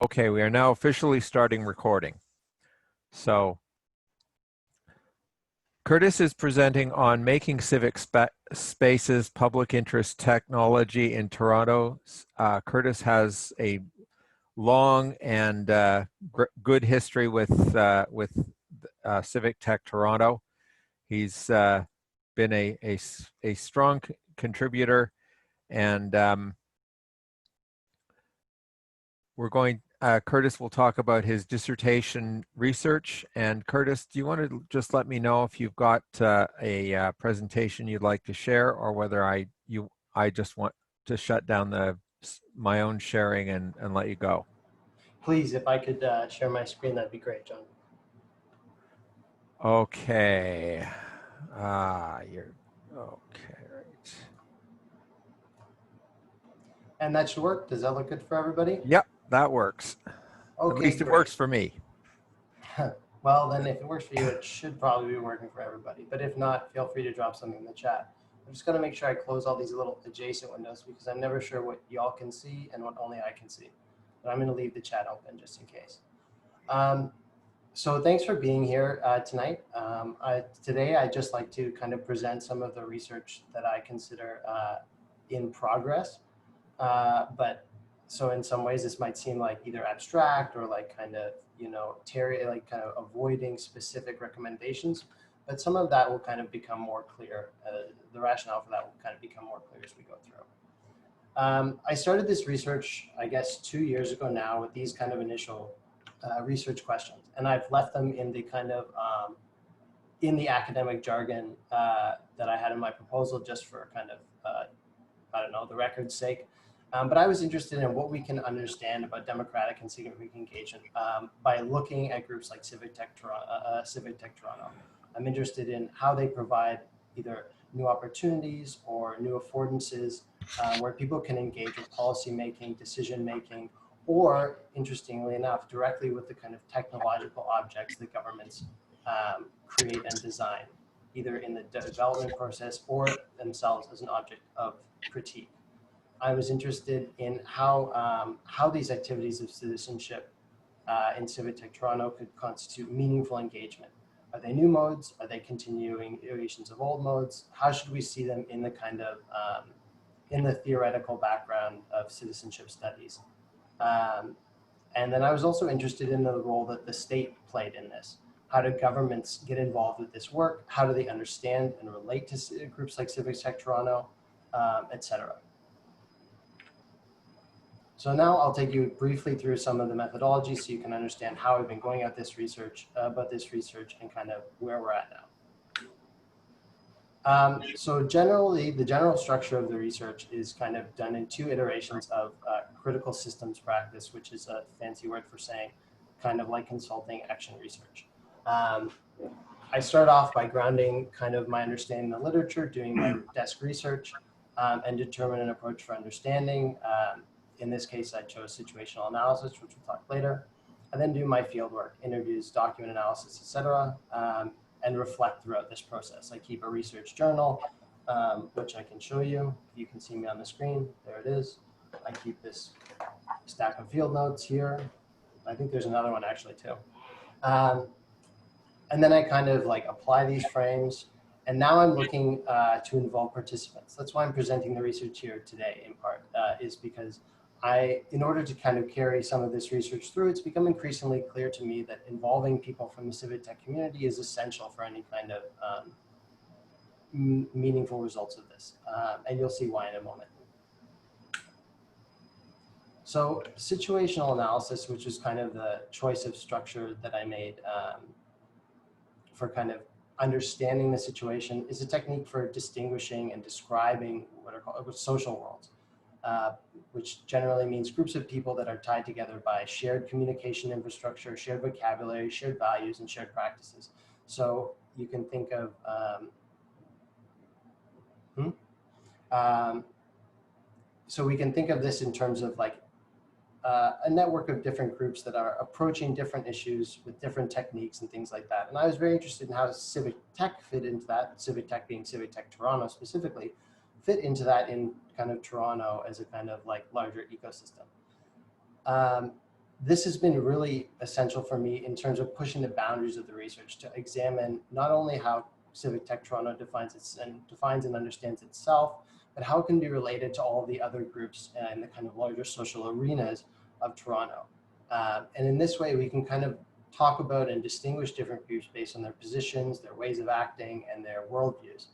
Okay, we are now officially starting recording. So Curtis is presenting on making civic spaces public interest technology in Toronto. Curtis has a long and good history with Civic Tech Toronto. He's been a strong contributor, and Curtis will talk about his dissertation research. And Curtis, do you want to just let me know if you've got a presentation you'd like to share, or whether I just want to shut down my own sharing and let you go? Please, if I could share my screen, that'd be great, John. Okay. You're okay, right. And that should work. Does that look good for everybody? Yep, that works. Okay, at least it great. works for me. Well, then if it works for you, it should probably be working for everybody. But if not, feel free to drop something in the chat. I'm just going to make sure I close all these little adjacent windows because I'm never sure what y'all can see and what only I can see. But I'm going to leave the chat open just in case. So thanks for being here tonight. Today, I'd just like to kind of present some of the research that I consider in progress. So in some ways, this might seem like either abstract or like kind of, kind of avoiding specific recommendations, but some of that will kind of become more clear. The rationale for that will kind of become more clear as we go through. I started this research, I guess, 2 years ago now with these kind of initial research questions, and I've left them in the kind of in the academic jargon that I had in my proposal, just for kind of I don't know, the record's sake. But I was interested in what we can understand about democratic and civic engagement by looking at groups like Civic Tech Toronto. I'm interested in how they provide either new opportunities or new affordances where people can engage with policy making, decision making, or interestingly enough, directly with the kind of technological objects that governments create and design, either in the development process or themselves as an object of critique. I was interested in how these activities of citizenship in Civic Tech Toronto could constitute meaningful engagement. Are they new modes? Are they continuing iterations of old modes? How should we see them in the kind of in the theoretical background of citizenship studies? And then I was also interested in the role that the state played in this. How do governments get involved with this work? How do they understand and relate to groups like Civic Tech Toronto, et cetera? So now I'll take you briefly through some of the methodology so you can understand how I've been going at this research, about this research, and kind of where we're at now. So generally, the general structure of the research is kind of done in 2 iterations of critical systems practice, which is a fancy word for saying kind of like consulting action research. I start off by grounding kind of my understanding of the literature, doing my desk research, and determine an approach for understanding. In this case, I chose situational analysis, which we'll talk later. I then do my field work, interviews, document analysis, etc., and reflect throughout this process. I keep a research journal, which I can show you. You can see me on the screen. There it is. I keep this stack of field notes here. I think there's another one actually too. And then I kind of like apply these frames. And now I'm looking to involve participants. That's why I'm presenting the research here today, in part, is because in order to kind of carry some of this research through, it's become increasingly clear to me that involving people from the civic tech community is essential for any kind of meaningful results of this. And you'll see why in a moment. So situational analysis, which is kind of the choice of structure that I made for kind of understanding the situation, is a technique for distinguishing and describing what are called social worlds. Which generally means groups of people that are tied together by shared communication infrastructure, shared vocabulary, shared values, and shared practices. So you can think of so we can think of this in terms of like a network of different groups that are approaching different issues with different techniques and things like that. And I was very interested in how Civic Tech fit into that, Civic Tech being Civic Tech Toronto specifically, fit into that in kind of Toronto as a kind of like larger ecosystem. This has been really essential for me in terms of pushing the boundaries of the research to examine not only how Civic Tech Toronto defines and understands itself, but how it can be related to all the other groups in the kind of larger social arenas of Toronto. And in this way, we can kind of talk about and distinguish different groups based on their positions, their ways of acting, and their worldviews.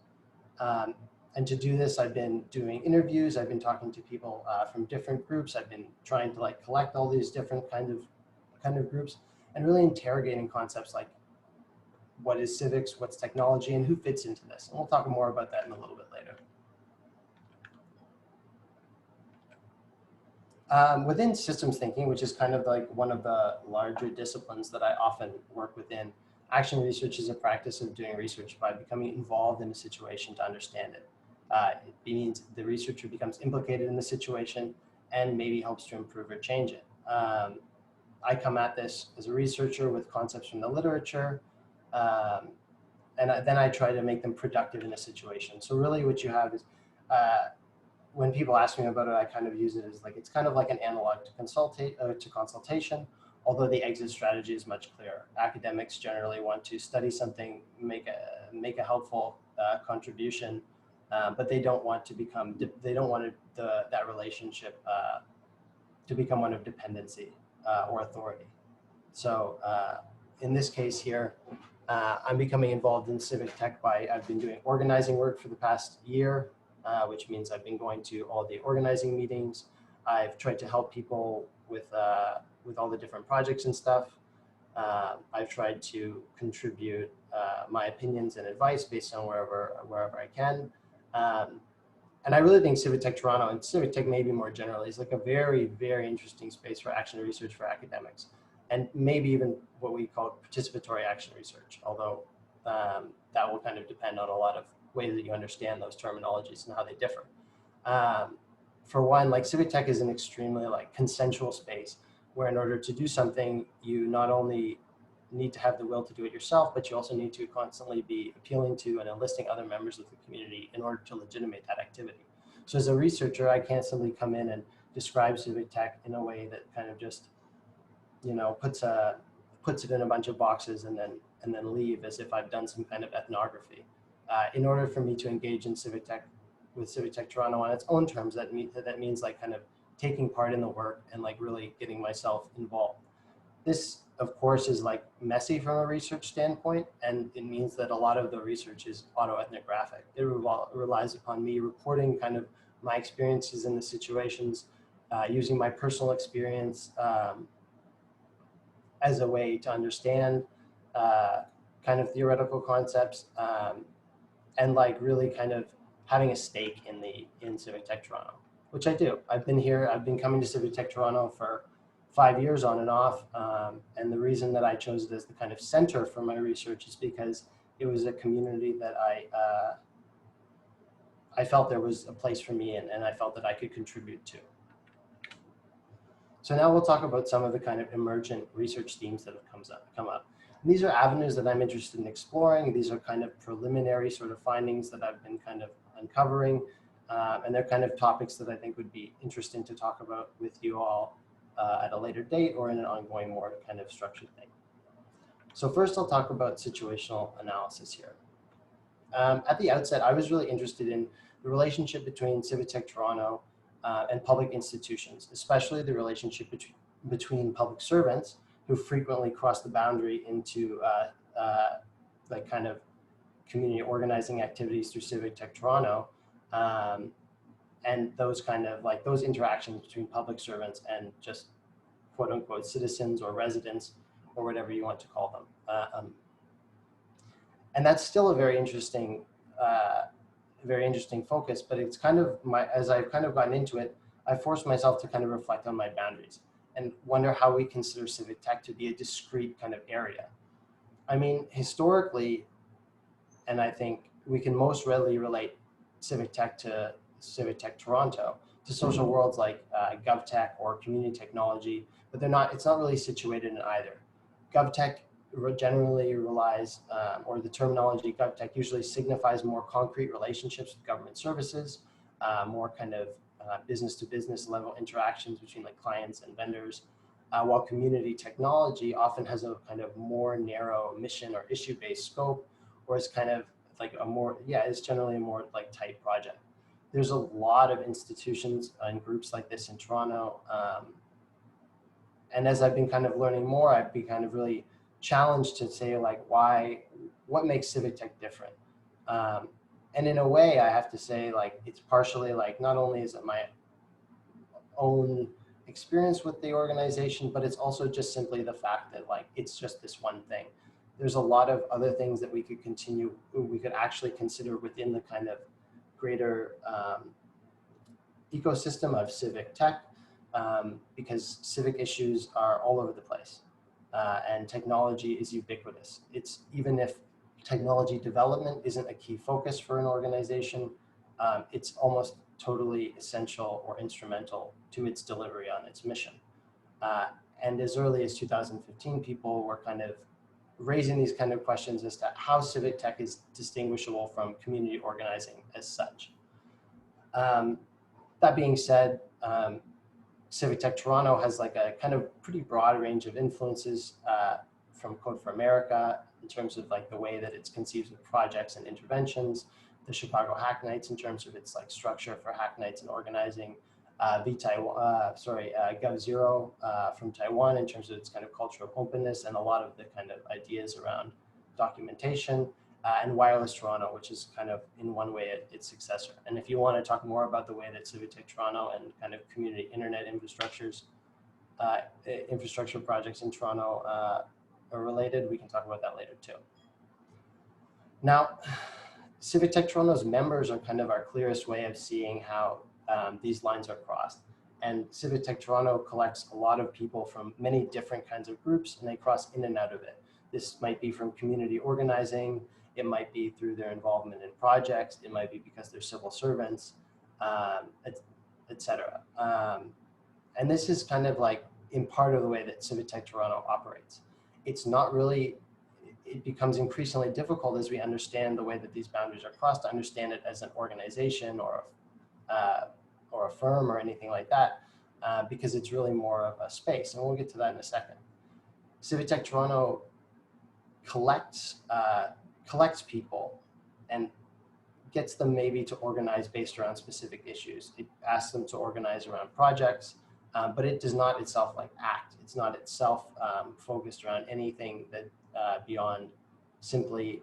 And to do this, I've been doing interviews. I've been talking to people from different groups. I've been trying to like collect all these different kind of groups and really interrogating concepts like what is civics, what's technology, and who fits into this. And we'll talk more about that in a little bit later. Within systems thinking, which is kind of like one of the larger disciplines that I often work within, action research is a practice of doing research by becoming involved in a situation to understand it. It means the researcher becomes implicated in the situation and maybe helps to improve or change it. I come at this as a researcher with concepts from the literature, then I try to make them productive in a situation. So really what you have is, when people ask me about it, I kind of use it as like, it's kind of like an analog to consultation, although the exit strategy is much clearer. Academics generally want to study something, make a helpful contribution, but they don't want to become, that relationship to become one of dependency or authority. So in this case here, I'm becoming involved in civic tech I've been doing organizing work for the past year, which means I've been going to all the organizing meetings. I've tried to help people with all the different projects and stuff. I've tried to contribute my opinions and advice based on wherever I can. And I really think Civic Tech Toronto and Civic Tech maybe more generally is like a very, very interesting space for action research for academics, and maybe even what we call participatory action research, although that will kind of depend on a lot of ways that you understand those terminologies and how they differ. For one, like Civic Tech is an extremely like consensual space where in order to do something, you not only need to have the will to do it yourself, but you also need to constantly be appealing to and enlisting other members of the community in order to legitimate that activity. So as a researcher, I can't simply come in and describe Civic Tech in a way that kind of just, puts it in a bunch of boxes and then leave as if I've done some kind of ethnography. In order for me to engage in Civic Tech with Civic Tech Toronto on its own terms, that means like kind of taking part in the work and like really getting myself involved. This, of course, is like messy from a research standpoint, and it means that a lot of the research is autoethnographic. It relies upon me reporting kind of my experiences in the situations, using my personal experience as a way to understand kind of theoretical concepts, and like really kind of having a stake in Civic Tech Toronto, which I do. I've been coming to Civic Tech Toronto for 5 years on and off, and the reason that I chose it as the kind of center for my research is because it was a community that I felt there was a place for me in, and I felt that I could contribute to. So now we'll talk about some of the kind of emergent research themes that have come up. And these are avenues that I'm interested in exploring. These are kind of preliminary sort of findings that I've been kind of uncovering, and they're kind of topics that I think would be interesting to talk about with you all at a later date or in an ongoing more kind of structured thing. So first I'll talk about situational analysis here. At the outset, I was really interested in the relationship between Civic Tech Toronto and public institutions, especially the relationship between public servants who frequently cross the boundary into like kind of community organizing activities through Civic Tech Toronto, and those kind of like those interactions between public servants and just quote unquote citizens or residents or whatever you want to call them. And that's still a very interesting focus, but it's kind of as I've kind of gotten into it, I forced myself to kind of reflect on my boundaries and wonder how we consider civic tech to be a discrete kind of area. I mean, historically, and I think we can most readily relate civic tech to Civic Tech Toronto, to social worlds like GovTech or community technology, but it's not really situated in either. GovTech generally relies, or the terminology GovTech usually signifies more concrete relationships with government services, more kind of business to business level interactions between like clients and vendors. while community technology often has a kind of more narrow mission or issue-based scope, or is kind of like a more, it's generally a more like tight project. There's a lot of institutions and groups like this in Toronto. And as I've been kind of learning more, I've been kind of really challenged to say like, what makes Civic Tech different? And in a way, I have to say like, it's partially like, not only is it my own experience with the organization, but it's also just simply the fact that like, it's just this one thing. There's a lot of other things that we could actually consider within the kind of greater ecosystem of civic tech, because civic issues are all over the place, and technology is ubiquitous. It's even if technology development isn't a key focus for an organization, it's almost totally essential or instrumental to its delivery on its mission. And as early as 2015, people were kind of raising these kind of questions as to how civic tech is distinguishable from community organizing as such. That being said, Civic Tech Toronto has like a kind of pretty broad range of influences from Code for America in terms of like the way that it's conceived of projects and interventions, the Chicago Hacknights in terms of its like structure for Hacknights and organizing, GovZero from Taiwan in terms of its kind of culture of openness and a lot of the kind of ideas around documentation, and Wireless Toronto, which is kind of in one way its successor. And if you want to talk more about the way that Civic Tech Toronto and kind of community internet infrastructure projects in Toronto are related, we can talk about that later too. Now, Civic Tech Toronto's members are kind of our clearest way of seeing how these lines are crossed. And Civic Tech Toronto collects a lot of people from many different kinds of groups, and they cross in and out of it. This might be from community organizing, it might be through their involvement in projects, it might be because they're civil servants, et cetera. And this is kind of like in part of the way that Civic Tech Toronto operates. It's not really, it becomes increasingly difficult as we understand the way that these boundaries are crossed to understand it as an organization or a firm or anything like that, because it's really more of a space, and we'll get to that in a second. Civic Tech Toronto collects people and gets them maybe to organize based around specific issues. It asks them to organize around projects, but it does not itself like act. It's not itself focused around anything that beyond simply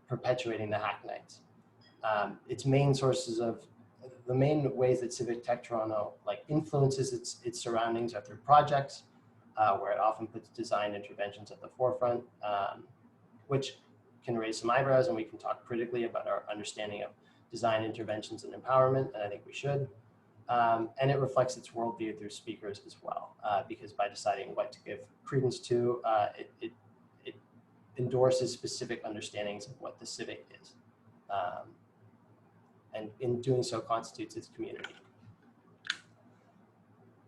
perpetuating the Hacknights. Its main sources of the main ways that Civic Tech Toronto like influences its surroundings are through projects, where it often puts design interventions at the forefront, which can raise some eyebrows, and we can talk critically about our understanding of design interventions and empowerment, and I think we should. And it reflects its worldview through speakers as well, because by deciding what to give credence to, it endorses specific understandings of what the civic is. And in doing so constitutes its community.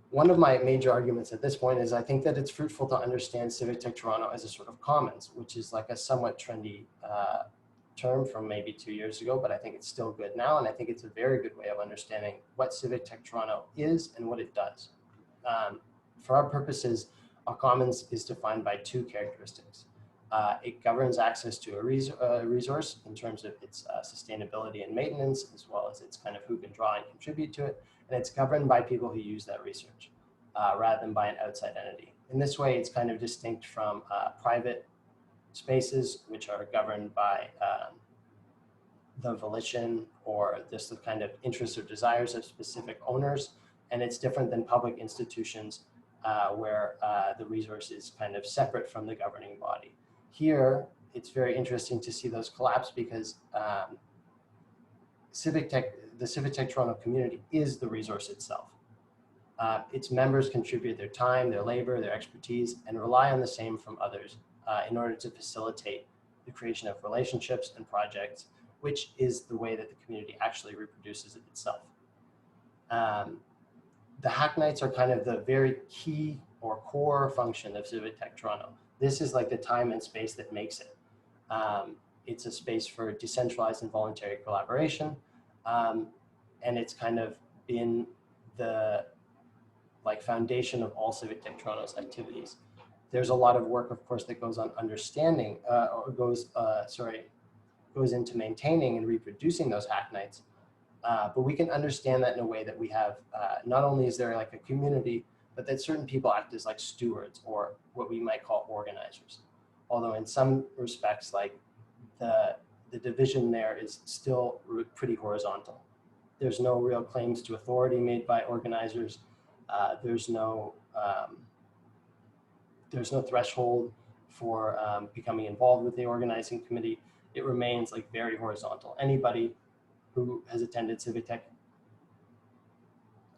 One of my major arguments at this point is I think that it's fruitful to understand Civic Tech Toronto as a sort of commons, which is like a somewhat trendy term from maybe 2 years ago, but I think it's still good now. And I think it's a very good way of understanding what Civic Tech Toronto is and what it does. For our purposes, a commons is defined by two characteristics. It governs access to a resource in terms of its sustainability and maintenance, as well as its kind of who can draw and contribute to it. And it's governed by people who use that research rather than by an outside entity. In this way, it's kind of distinct from private spaces, which are governed by the volition or just the kind of interests or desires of specific owners. And it's different than public institutions where the resource is kind of separate from the governing body. Here, it's very interesting to see those collapse because the Civic Tech Toronto community is the resource itself. Its members contribute their time, their labor, their expertise, and rely on the same from others in order to facilitate the creation of relationships and projects, which is the way that the community actually reproduces it itself. The Hacknights are kind of the very key or core function of Civic Tech Toronto. This is like the time and space that makes it. It's a space for decentralized and voluntary collaboration. And it's kind of been the like foundation of all Civic Tech Toronto's activities. There's a lot of work, of course, that goes on understanding, or goes into maintaining and reproducing those Hacknights. But we can understand that in a way that we have, not only is there like a community, but that certain people act as like stewards or what we might call organizers. Although in some respects, like the division there is still pretty horizontal. There's no real claims to authority made by organizers. There's no threshold for becoming involved with the organizing committee. It remains like very horizontal. Anybody who has attended Civic Tech,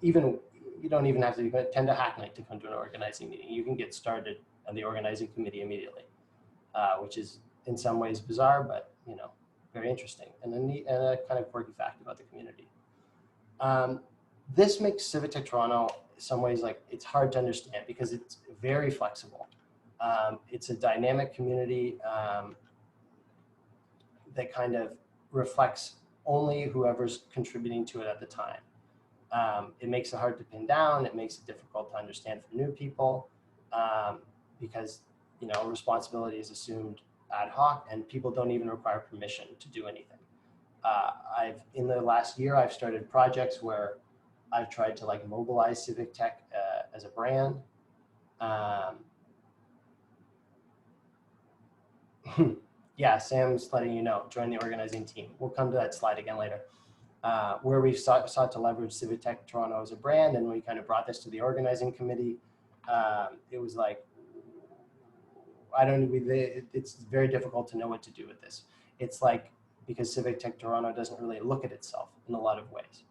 you don't even have to attend a Hacknight to come to an organizing meeting. You can get started on the organizing committee immediately, which is in some ways bizarre, but very interesting and a kind of quirky fact about the community. This makes Civic Tech Toronto in some ways like it's hard to understand because it's very flexible. It's a dynamic community that kind of reflects only whoever's contributing to it at the time. It makes it hard to pin down. It makes it difficult to understand for new people because responsibility is assumed ad hoc and people don't even require permission to do anything. In the last year, I've started projects where I've tried to like mobilize Civic Tech as a brand. Yeah, Sam's letting you know, join the organizing team. We'll come to that slide again later. Where we sought to leverage Civic Tech Toronto as a brand, and we kind of brought this to the organizing committee. It was like, it's very difficult to know what to do with this. It's like, because Civic Tech Toronto doesn't really look at itself in a lot of ways.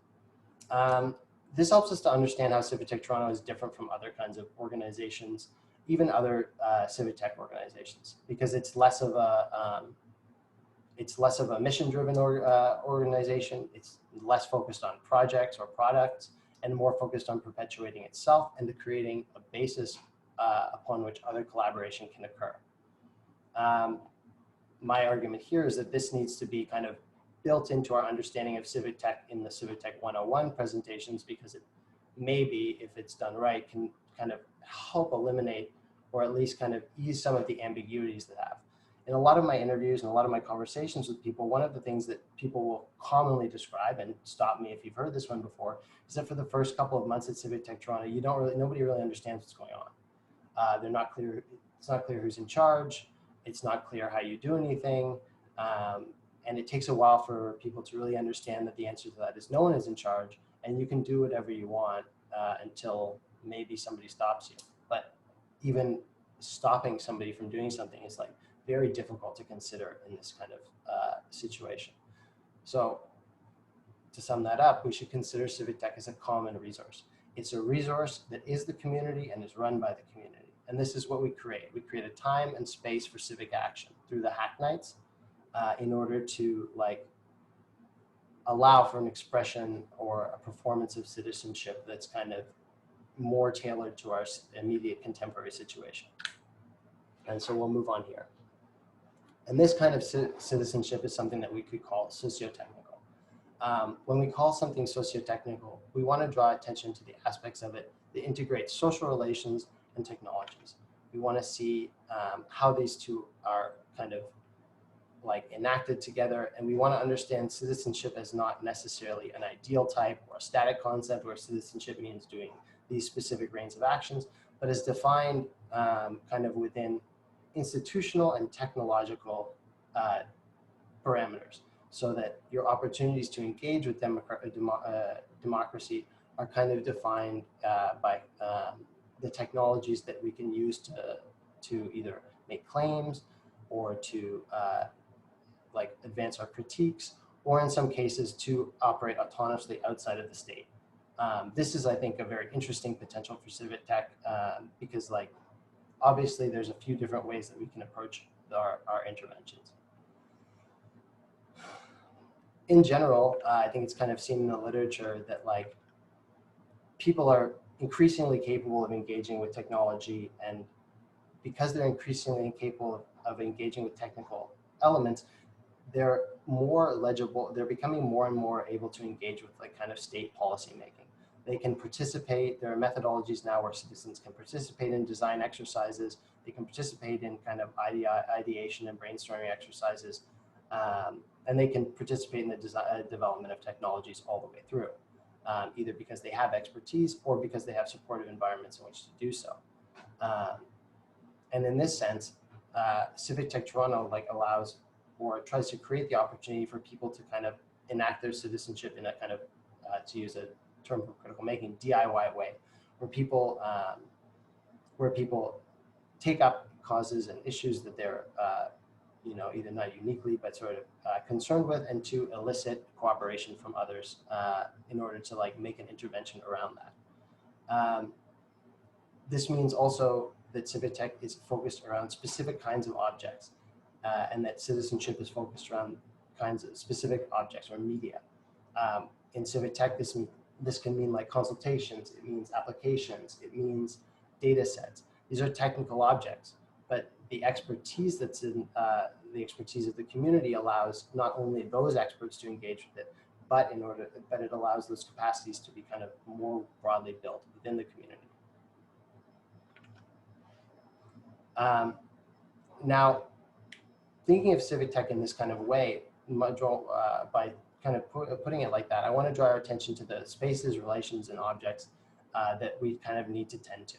This helps us to understand how Civic Tech Toronto is different from other kinds of organizations, even other civic tech organizations, because it's less of a mission-driven organization. It's less focused on projects or products and more focused on perpetuating itself and to creating a basis upon which other collaboration can occur. My argument here is that this needs to be kind of built into our understanding of civic tech in the Civic Tech 101 presentations, because it maybe, if it's done right, can kind of help eliminate or at least kind of ease some of the ambiguities that have. In a lot of my interviews and a lot of my conversations with people, one of the things that people will commonly describe, and stop me if you've heard this one before, is that for the first couple of months at Civic Tech Toronto, nobody really understands what's going on. They're not clear. It's not clear who's in charge. It's not clear how you do anything. And it takes a while for people to really understand that the answer to that is no one is in charge, and you can do whatever you want until maybe somebody stops you. But even stopping somebody from doing something is like very difficult to consider in this kind of situation. So to sum that up, we should consider Civic Tech as a common resource. It's a resource that is the community and is run by the community. And this is what we create. We create a time and space for civic action through the Hacknights in order to allow for an expression or a performance of citizenship that's kind of more tailored to our immediate contemporary situation. And so we'll move on here. And this kind of citizenship is something that we could call socio-technical. When we call something socio-technical, we want to draw attention to the aspects of it that integrate social relations and technologies. We want to see how these two are kind of like enacted together, and we want to understand citizenship as not necessarily an ideal type or a static concept where citizenship means doing these specific range of actions, but is defined kind of within institutional and technological parameters, so that your opportunities to engage with democracy are kind of defined by the technologies that we can use to either make claims or to advance our critiques, or in some cases to operate autonomously outside of the state. This is, I think, a very interesting potential for civic tech because obviously there's a few different ways that we can approach our interventions. In general, I think it's kind of seen in the literature that people are increasingly capable of engaging with technology, and because they're increasingly capable of engaging with technical elements, they're more legible, they're becoming more and more able to engage with kind of state policy making. They can participate. There are methodologies now where citizens can participate in design exercises. They can participate in kind of ideation and brainstorming exercises. And they can participate in the development of technologies all the way through, either because they have expertise or because they have supportive environments in which to do so. And in this sense, Civic Tech Toronto allows or tries to create the opportunity for people to kind of enact their citizenship in a kind of, to use a term from critical making, DIY way, where people take up causes and issues that they're either not uniquely but sort of concerned with, and to elicit cooperation from others in order to make an intervention around that. This means also that Civic Tech is focused around specific kinds of objects, and that citizenship is focused around kinds of specific objects or media. In Civic Tech, this can mean consultations, it means applications, it means data sets. These are technical objects, but the expertise that's in the expertise of the community allows not only those experts to engage with it, but it allows those capacities to be kind of more broadly built within the community. Now, thinking of Civic Tech in this kind of way, by kind of putting it like that, I want to draw our attention to the spaces, relations, and objects that we kind of need to tend to.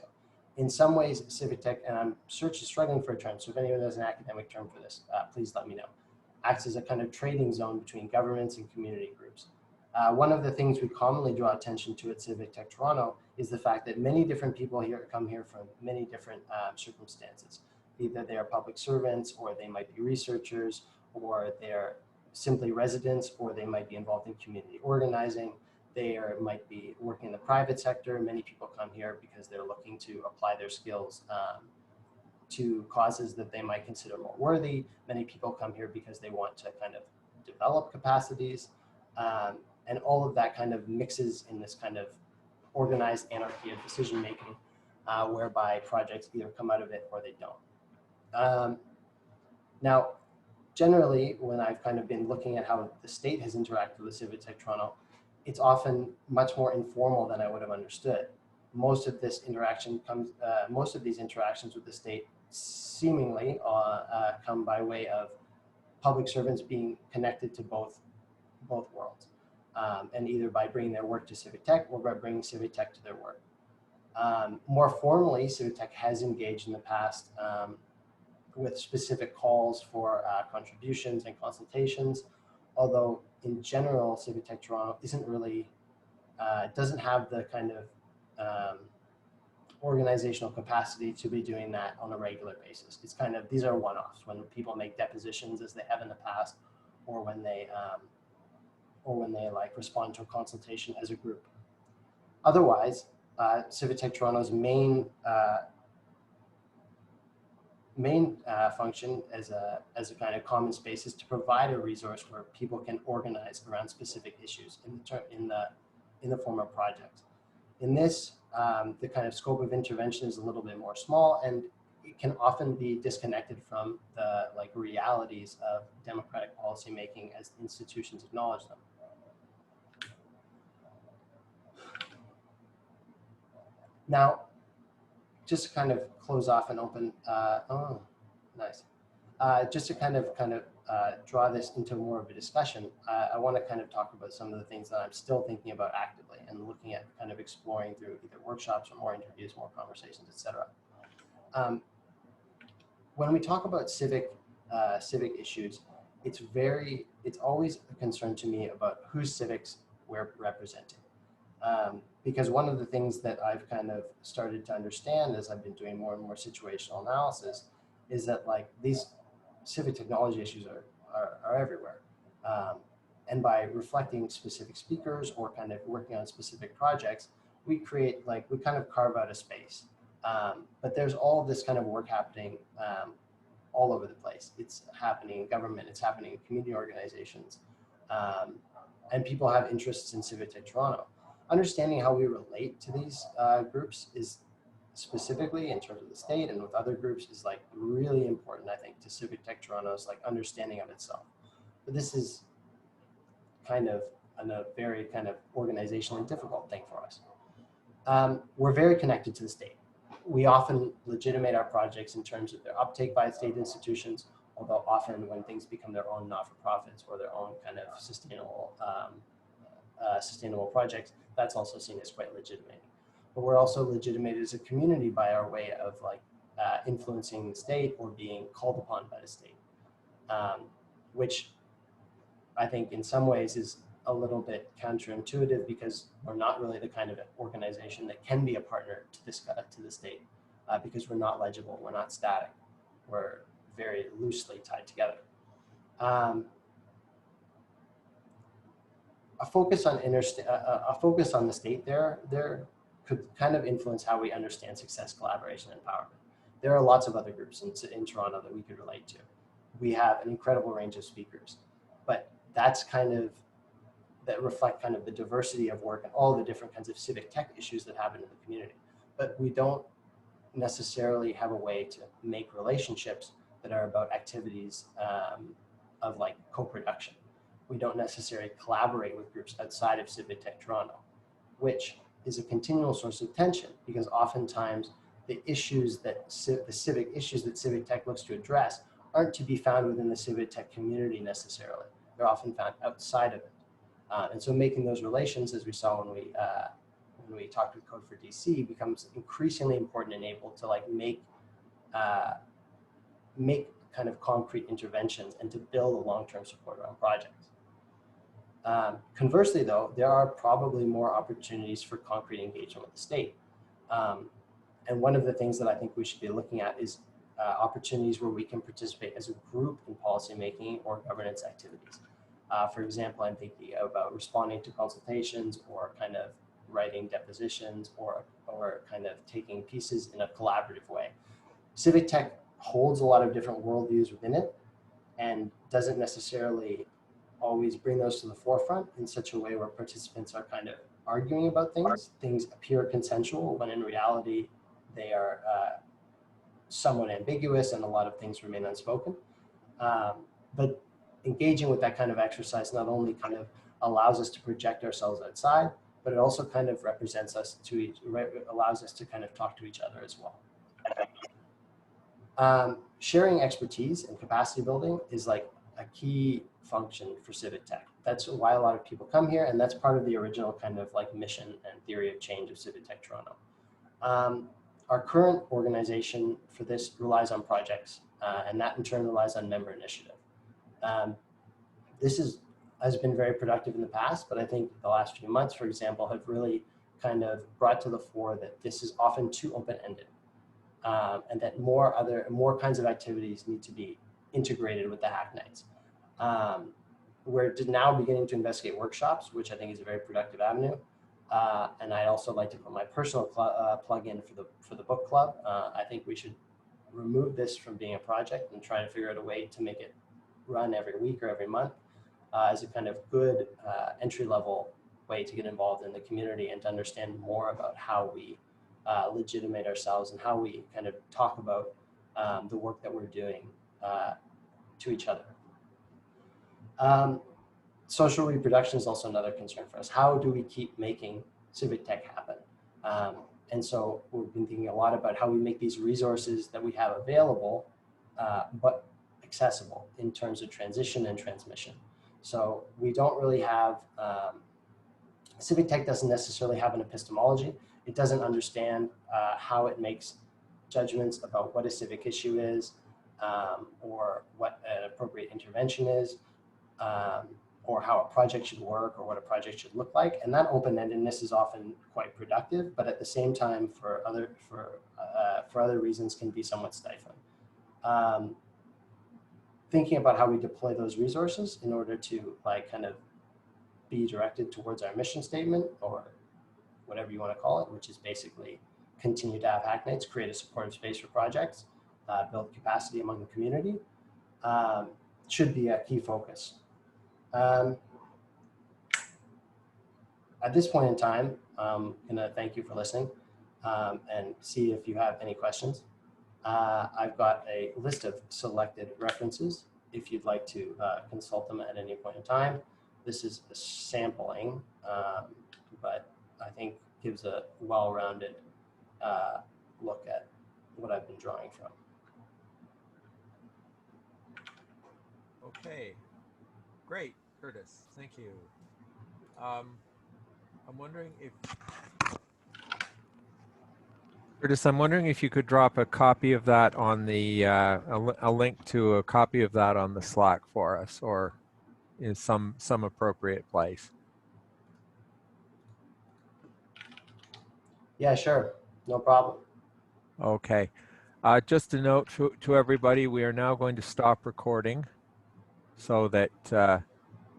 In some ways, Civic Tech, and I'm struggling for a term, so if anyone has an academic term for this, please let me know, acts as a kind of trading zone between governments and community groups. One of the things we commonly draw attention to at Civic Tech Toronto is the fact that many different people come here from many different circumstances. Either they are public servants, or they might be researchers, or they're simply residents, or they might be involved in community organizing. They might be working in the private sector. Many people come here because they're looking to apply their skills to causes that they might consider more worthy. Many people come here because they want to kind of develop capacities. And all of that kind of mixes in this kind of organized anarchy of decision-making, whereby projects either come out of it or they don't. Now, generally, when I've kind of been looking at how the state has interacted with Civic Tech Toronto, it's often much more informal than I would have understood. Most of these interactions with the state seemingly come by way of public servants being connected to both worlds, and either by bringing their work to Civic Tech or by bringing Civic Tech to their work. More formally, Civic Tech has engaged in the past with specific calls for contributions and consultations, although in general, Civic Tech Toronto isn't really, doesn't have the kind of organizational capacity to be doing that on a regular basis. It's kind of, these are one-offs when people make depositions as they have in the past, or when they respond to a consultation as a group. Otherwise, Civic Tech Toronto's main function as a kind of common space is to provide a resource where people can organize around specific issues in the form of projects. In this, the kind of scope of intervention is a little bit more small, and it can often be disconnected from the realities of democratic policymaking as institutions acknowledge them. Now, just to kind of close off and open, oh, nice. Just to kind of draw this into more of a discussion, I want to kind of talk about some of the things that I'm still thinking about actively and looking at kind of exploring through either workshops or more interviews, more conversations, etc. When we talk about civic issues, it's always a concern to me about whose civics we're representing. Because one of the things that I've kind of started to understand as I've been doing more and more situational analysis is that these civic technology issues are everywhere. And by reflecting specific speakers or kind of working on specific projects, we create, we kind of carve out a space. But there's all this kind of work happening all over the place. It's happening in government, it's happening in community organizations, and people have interests in Civic Tech Toronto. Understanding how we relate to these groups is specifically in terms of the state and with other groups is really important, I think, to Civic Tech Toronto's understanding of itself. But this is kind of a very kind of organizationally difficult thing for us. We're very connected to the state. We often legitimate our projects in terms of their uptake by state institutions, although often when things become their own not-for-profits or their own kind of sustainable projects, that's also seen as quite legitimate. But we're also legitimated as a community by our way of like influencing the state or being called upon by the state, which I think in some ways is a little bit counterintuitive because we're not really the kind of organization that can be a partner to the state because we're not legible, we're not static, we're very loosely tied together. A focus on the state there could kind of influence how we understand success, collaboration, and empowerment. There are lots of other groups in Toronto that we could relate to. We have an incredible range of speakers, but that reflect kind of the diversity of work and all the different kinds of civic tech issues that happen in the community. But we don't necessarily have a way to make relationships that are about activities of like co-production. We don't necessarily collaborate with groups outside of Civic Tech Toronto, which is a continual source of tension because oftentimes the civic issues that Civic Tech looks to address aren't to be found within the Civic Tech community necessarily. They're often found outside of it. And so making those relations, as we saw when we talked with Code for DC, becomes increasingly important and able to like make kind of concrete interventions and to build a long-term support around projects. Conversely, though, there are probably more opportunities for concrete engagement with the state. And one of the things that I think we should be looking at is opportunities where we can participate as a group in policymaking or governance activities. For example, I'm thinking about responding to consultations or kind of writing depositions or kind of taking pieces in a collaborative way. Civic Tech holds a lot of different worldviews within it and doesn't necessarily always bring those to the forefront in such a way where participants are kind of arguing about things. Things appear consensual when in reality they are somewhat ambiguous and a lot of things remain unspoken. But engaging with that kind of exercise not only kind of allows us to project ourselves outside, but it also kind of represents us allows us to kind of talk to each other as well. Sharing expertise and capacity building is like a key function for Civic Tech. That's why a lot of people come here, and that's part of the original kind of like mission and theory of change of Civic Tech Toronto. Our current organization for this relies on projects, and that in turn relies on member initiative. This has been very productive in the past, but I think the last few months, for example, have really kind of brought to the fore that this is often too open-ended, and that more kinds of activities need to be integrated with the Hacknights. We're now beginning to investigate workshops, which I think is a very productive avenue. And I'd also like to put my personal plug in for the book club. I think we should remove this from being a project and try to figure out a way to make it run every week or every month as a kind of good entry-level way to get involved in the community and to understand more about how we legitimate ourselves and how we kind of talk about the work that we're doing to each other. Social reproduction is also another concern for us. How do we keep making civic tech happen? And so we've been thinking a lot about how we make these resources that we have available, but accessible in terms of transition and transmission. So we don't really have, civic tech doesn't necessarily have an epistemology. It doesn't understand how it makes judgments about what a civic issue is, or what an appropriate intervention is, or how a project should work or what a project should look like. And that open-endedness is often quite productive, but at the same time for other reasons can be somewhat stifling. Thinking about how we deploy those resources in order to like kind of be directed towards our mission statement or whatever you want to call it, which is basically continue to have Hacknights, create a supportive space for projects, build capacity among the community, should be a key focus. At this point in time, I'm gonna thank you for listening and see if you have any questions. I've got a list of selected references if you'd like to consult them at any point in time. This is a sampling, but I think gives a well-rounded look at what I've been drawing from. Okay, great, Curtis. Thank you. I'm wondering if Curtis, I'm wondering if you could drop a copy of that on the a link to a copy of that on the Slack for us, or in some appropriate place. Yeah, sure, no problem. Okay. Just a note to everybody, we are now going to stop recording so that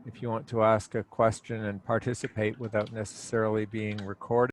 if you want to ask a question and participate without necessarily being recorded,